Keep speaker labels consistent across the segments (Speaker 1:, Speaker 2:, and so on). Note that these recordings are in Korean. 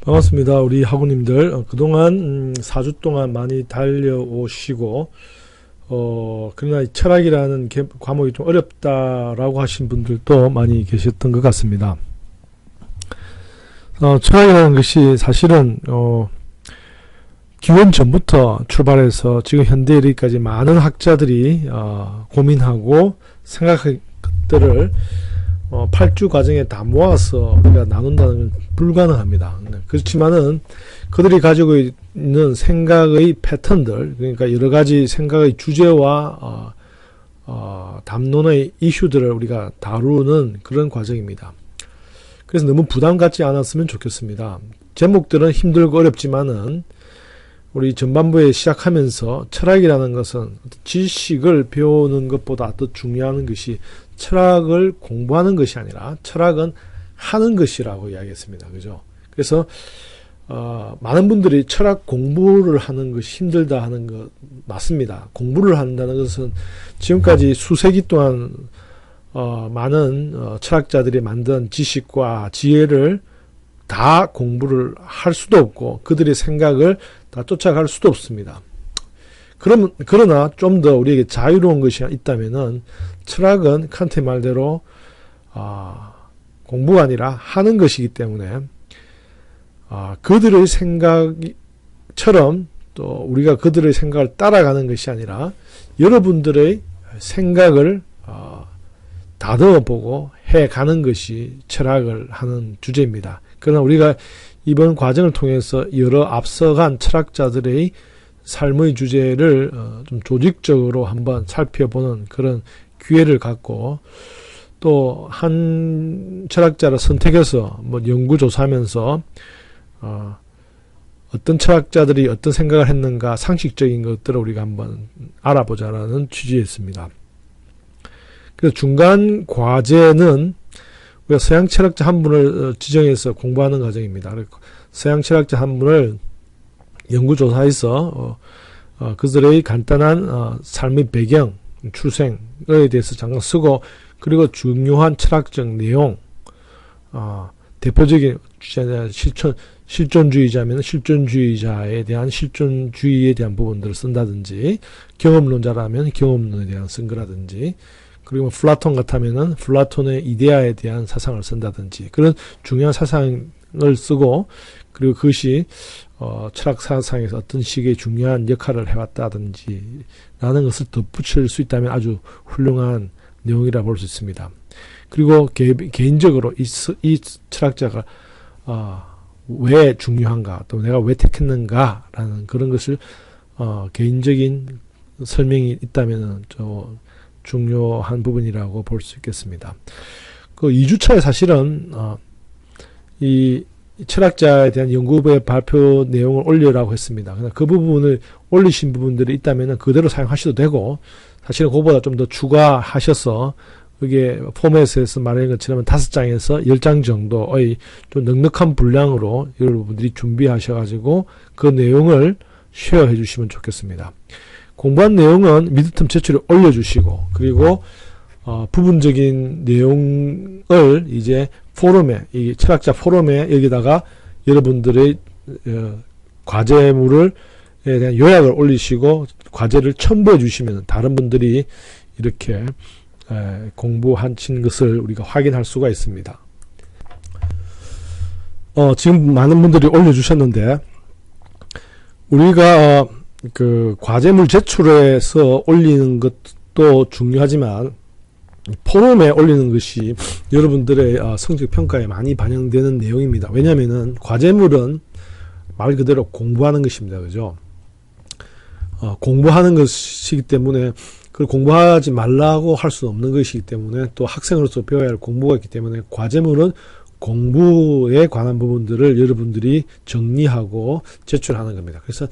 Speaker 1: 반갑습니다. 우리 학우님들. 그동안 4주 동안 많이 달려오시고 그러나 철학이라는 과목이 좀 어렵다라고 하신 분들도 많이 계셨던 것 같습니다. 철학이라는 것이 사실은 기원 전부터 출발해서 지금 현대에 이르기까지 많은 학자들이 고민하고 생각한 것들을 8주 과정에 다 모아서 우리가 나눈다는 건 불가능합니다. 그렇지만은 그들이 가지고 있는 생각의 패턴들, 그러니까 여러 가지 생각의 주제와 담론의 이슈들을 우리가 다루는 그런 과정입니다. 그래서 너무 부담 갖지 않았으면 좋겠습니다. 제목들은 힘들고 어렵지만은 우리 전반부에 시작하면서 철학이라는 것은 지식을 배우는 것보다 더 중요한 것이 철학을 공부하는 것이 아니라 철학은 하는 것이라고 이야기했습니다. 그죠? 그래서 많은 분들이 철학 공부를 하는 것이 힘들다 하는 것 맞습니다. 공부를 한다는 것은 지금까지 수세기 동안 많은 철학자들이 만든 지식과 지혜를 다 공부를 할 수도 없고 그들의 생각을 다 쫓아갈 수도 없습니다. 그러나 좀 더 우리에게 자유로운 것이 있다면은 철학은 칸트의 말대로 공부가 아니라 하는 것이기 때문에 그들의 생각처럼 또 우리가 그들의 생각을 따라가는 것이 아니라 여러분들의 생각을 다듬어보고 해가는 것이 철학을 하는 주제입니다. 그러나 우리가 이번 과정을 통해서 여러 앞서간 철학자들의 삶의 주제를 좀 조직적으로 한번 살펴보는 그런 기회를 갖고 또 한 철학자를 선택해서 연구조사하면서 어떤 철학자들이 어떤 생각을 했는가 상식적인 것들을 우리가 한번 알아보자라는 취지였습니다. 그래서 중간 과제는 우리가 서양 철학자 한 분을 지정해서 공부하는 과정입니다. 서양 철학자 한 분을 연구조사해서 그들의 간단한 삶의 배경, 출생에 대해서 잠깐 쓰고 그리고 중요한 철학적 내용, 대표적인 실존주의자면 실존주의자에 대한 실존주의에 대한 부분들을 쓴다든지 경험론자라면 경험론에 대한 쓴 거라든지 그리고 플라톤 같다면은 플라톤의 이데아에 대한 사상을 쓴다든지 그런 중요한 사상을 쓰고 그리고 그것이 철학 사상에서 어떤 식의 중요한 역할을 해왔다든지 라는 것을 덧붙일 수 있다면 아주 훌륭한 내용이라 볼 수 있습니다. 그리고 개인적으로 이 철학자가 왜 중요한가 또 내가 왜 택했는가 라는 그런 것을 개인적인 설명이 있다면 중요한 부분이라고 볼 수 있겠습니다. 그 2주차에 사실은 이 철학자에 대한 연구부의 발표 내용을 올리라고 했습니다. 그 부분을 올리신 부분들이 있다면 그대로 사용하셔도 되고 사실은 그거보다 좀 더 추가하셔서 그게 포맷에서 말한 것처럼 5장에서 10장 정도의 좀 넉넉한 분량으로 여러분들이 준비하셔가지고 그 내용을 쉐어해 주시면 좋겠습니다. 공부한 내용은 미드텀 제출에 올려주시고 그리고 부분적인 내용을 이제 포럼에 이 철학자 포럼에 여기다가 여러분들의 과제물에 대한 요약을 올리시고 과제를 첨부해 주시면 다른 분들이 이렇게 공부하신 것을 우리가 확인할 수가 있습니다. 지금 많은 분들이 올려주셨는데 우리가 그 과제물 제출해서 올리는 것도 중요하지만 포럼에 올리는 것이 여러분들의 성적 평가에 많이 반영되는 내용입니다. 왜냐하면은 과제물은 말 그대로 공부하는 것입니다. 그죠? 공부하는 것이기 때문에 그걸 공부하지 말라고 할 수 없는 것이기 때문에 또 학생으로서 배워야 할 공부가 있기 때문에 과제물은 공부에 관한 부분들을 여러분들이 정리하고 제출하는 겁니다. 그래서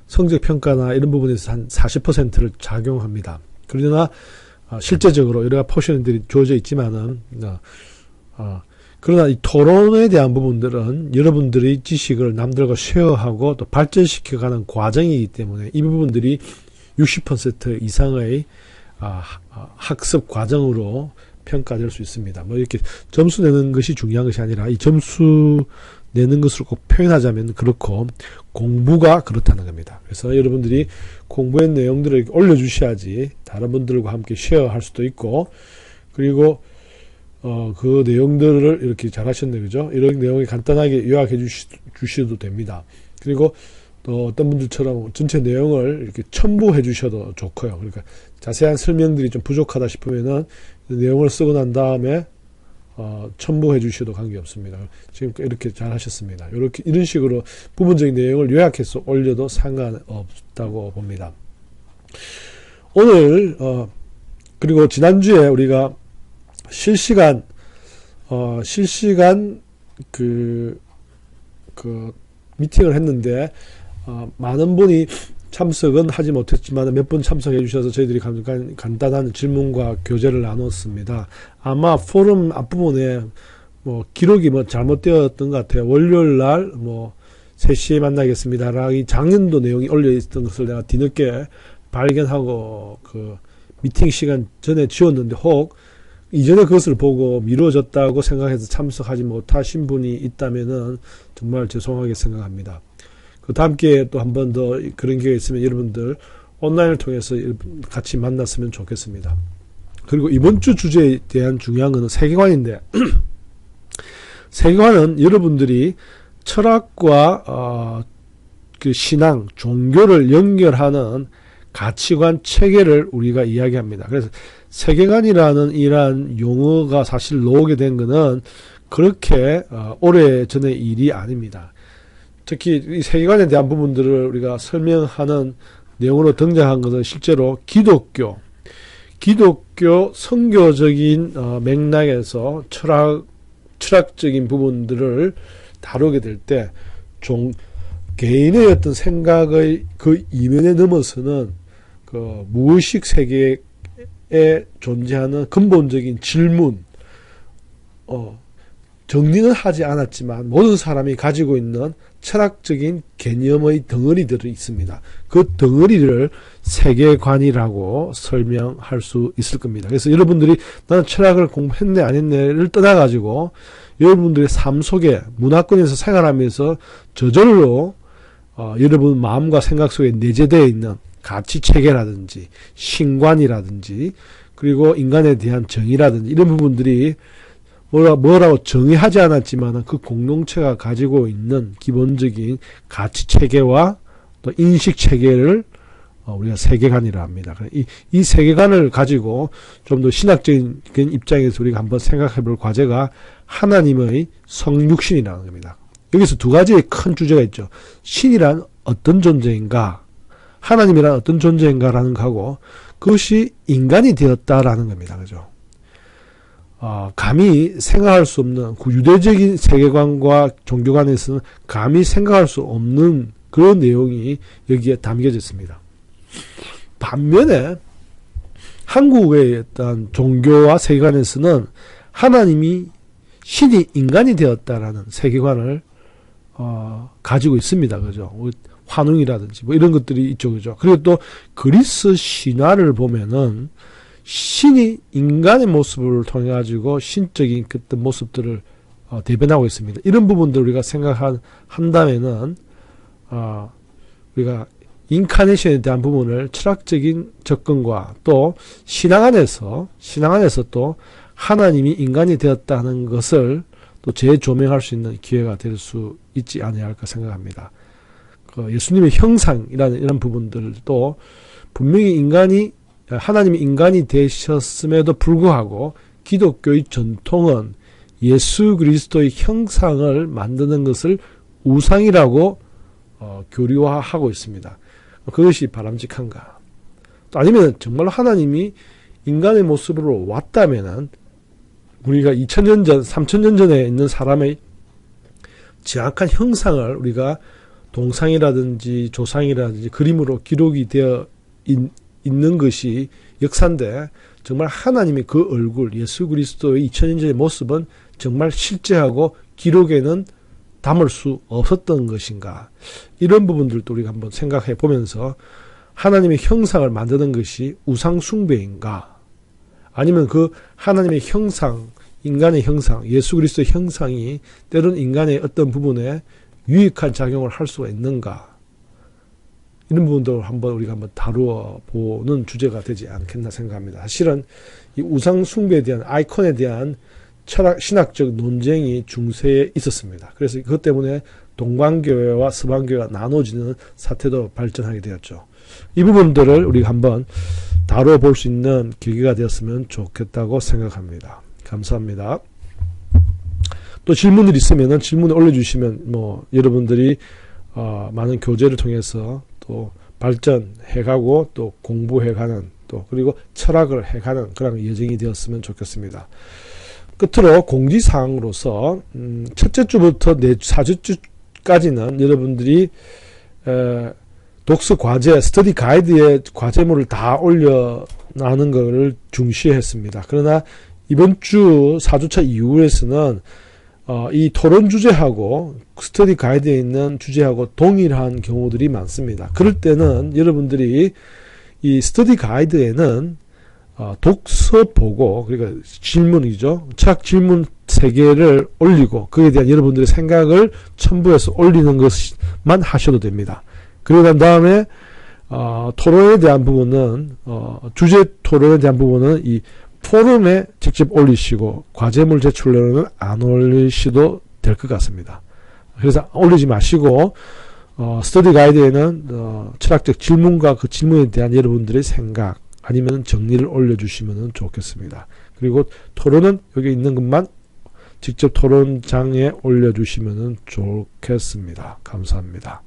Speaker 1: 성적 평가나 이런 부분에서 한 40%를 작용합니다. 그러나 실제적으로 여러 포션들이 주어져 있지만은 그러나 이 토론에 대한 부분들은 여러분들의 지식을 남들과 쉐어하고 또 발전시켜가는 과정이기 때문에 이 부분들이 60% 이상의 학습 과정으로 평가될 수 있습니다. 뭐 이렇게 점수 내는 것이 중요한 것이 아니라 이 점수 내는 것으로 꼭 표현하자면 그렇고 공부가 그렇다는 겁니다. 그래서 여러분들이 공부한 내용들을 올려주셔야지 다른 분들과 함께 쉐어할 수도 있고, 그리고 그 내용들을 이렇게 잘 하셨네, 그죠? 이런 내용이 간단하게 요약해 주셔도 됩니다. 그리고 또 어떤 분들처럼 전체 내용을 이렇게 첨부해 주셔도 좋고요. 그러니까 자세한 설명들이 좀 부족하다 싶으면은 내용을 쓰고 난 다음에 첨부해 주셔도 관계없습니다. 지금 이렇게 잘 하셨습니다. 이런 식으로 부분적인 내용을 요약해서 올려도 상관없다고 봅니다. 오늘 그리고 지난주에 우리가 실시간 그 미팅을 했는데 많은 분이 참석은 하지 못했지만 몇 분 참석해 주셔서 저희들이 간단한 질문과 교제를 나눴습니다. 아마 포럼 앞부분에 기록이 잘못되었던 것 같아요. 월요일 날 3시에 만나겠습니다. 이 작년도 내용이 올려 있던 것을 내가 뒤늦게 발견하고 그 미팅 시간 전에 지웠는데, 혹 이전에 그것을 보고 미뤄졌다고 생각해서 참석하지 못하신 분이 있다면은 정말 죄송하게 생각합니다. 그 다음 기회에 또 한 번 더 그런 기회가 있으면 여러분들 온라인을 통해서 같이 만났으면 좋겠습니다. 그리고 이번 주 주제에 대한 중요한 것은 세계관인데, 세계관은 여러분들이 철학과 그 신앙, 종교를 연결하는 가치관 체계를 우리가 이야기합니다. 그래서 세계관이라는 이러한 용어가 사실 나오게 된 것은 그렇게 오래전의 일이 아닙니다. 특히 이 세계관에 대한 부분들을 우리가 설명하는 내용으로 등장한 것은 실제로 기독교 선교적인 맥락에서 철학적인 부분들을 다루게 될 때 개인의 어떤 생각의 그 이면에 넘어서는 그 무의식 세계에 존재하는 근본적인 질문, 정리는 하지 않았지만 모든 사람이 가지고 있는 철학적인 개념의 덩어리들이 있습니다. 그 덩어리를 세계관이라고 설명할 수 있을 겁니다. 그래서 여러분들이 나는 철학을 공부했네 안 했네를 떠나가지고 여러분들의 삶 속에 문화권에서 생활하면서 저절로 여러분 마음과 생각 속에 내재되어 있는 가치체계라든지 신관이라든지 그리고 인간에 대한 정의라든지 이런 부분들이 뭐라고 정의하지 않았지만 그 공동체가 가지고 있는 기본적인 가치체계와 또 인식체계를 우리가 세계관이라 합니다. 이 세계관을 가지고 좀 더 신학적인 입장에서 우리가 한번 생각해 볼 과제가 하나님의 성육신이라는 겁니다. 여기서 두 가지의 큰 주제가 있죠. 신이란 어떤 존재인가, 하나님이란 어떤 존재인가라는 거하고 그것이 인간이 되었다라는 겁니다. 그죠? 감히 생각할 수 없는 그 유대적인 세계관과 종교관에서는 감히 생각할 수 없는 그런 내용이 여기에 담겨져 있습니다. 반면에 한국의 어떤 종교와 세계관에서는 하나님이 신이 인간이 되었다라는 세계관을 가지고 있습니다. 그죠? 환웅이라든지 이런 것들이 있죠. 그죠? 그리고 또 그리스 신화를 보면은 신이 인간의 모습을 통해 가지고 신적인 그런 모습들을 대변하고 있습니다. 이런 부분들 우리가 생각한다면은 우리가 인카네이션에 대한 부분을 철학적인 접근과 또 신앙 안에서 또 하나님이 인간이 되었다는 것을 또 재조명할 수 있는 기회가 될 수 있지 않을까 생각합니다. 예수님의 형상이라는 이런 부분들도 분명히 하나님이 인간이 되셨음에도 불구하고 기독교의 전통은 예수 그리스도의 형상을 만드는 것을 우상이라고 교리화하고 있습니다. 그것이 바람직한가? 또 아니면 정말 하나님이 인간의 모습으로 왔다면은 우리가 2000년 전, 3000년 전에 있는 사람의 정확한 형상을 우리가 동상이라든지 조상이라든지 그림으로 기록이 되어 있는 것이 역사인데 정말 하나님의 그 얼굴, 예수 그리스도의 2000년 전의 모습은 정말 실제하고 기록에는 담을 수 없었던 것인가? 이런 부분들도 우리가 한번 생각해 보면서 하나님의 형상을 만드는 것이 우상 숭배인가? 아니면 그 하나님의 형상, 인간의 형상, 예수 그리스도의 형상이 때로는 인간의 어떤 부분에 유익한 작용을 할 수가 있는가, 이런 부분도 우리가 한번 다루어 보는 주제가 되지 않겠나 생각합니다. 사실은 이 우상 숭배에 대한, 아이콘에 대한 신학적 논쟁이 중세에 있었습니다. 그래서 그것 때문에 동방교회와 서방교회가 나눠지는 사태도 발전하게 되었죠. 이 부분들을 우리가 한번 다루어 볼 수 있는 계기가 되었으면 좋겠다고 생각합니다. 감사합니다. 또 질문들이 있으면 질문을 올려주시면 여러분들이 많은 교제를 통해서 또 발전해가고 또 공부해가는, 또 그리고 철학을 해가는 그런 예정이 되었으면 좋겠습니다. 끝으로 공지사항으로서 첫째 주부터 4주까지는 여러분들이 독서 과제, 스터디 가이드에 과제물을 다 올려놔는 것을 중시했습니다. 그러나 이번 주 4주차 이후에서는 이 토론 주제하고 스터디 가이드에 있는 주제하고 동일한 경우들이 많습니다. 그럴 때는 여러분들이 이 스터디 가이드에는 독서 보고, 그러니까 질문이죠. 책 질문 3개를 올리고 그에 대한 여러분들의 생각을 첨부해서 올리는 것만 하셔도 됩니다. 그리고 난 다음에 토론에 대한 부분은 주제 토론에 대한 부분은 이 포럼에 직접 올리시고 과제물 제출로는 안 올리셔도 될 것 같습니다. 그래서 올리지 마시고 스터디 가이드에는 철학적 질문과 그 질문에 대한 여러분들의 생각 아니면 정리를 올려주시면 좋겠습니다. 그리고 토론은 여기 있는 것만 직접 토론장에 올려주시면 좋겠습니다. 감사합니다.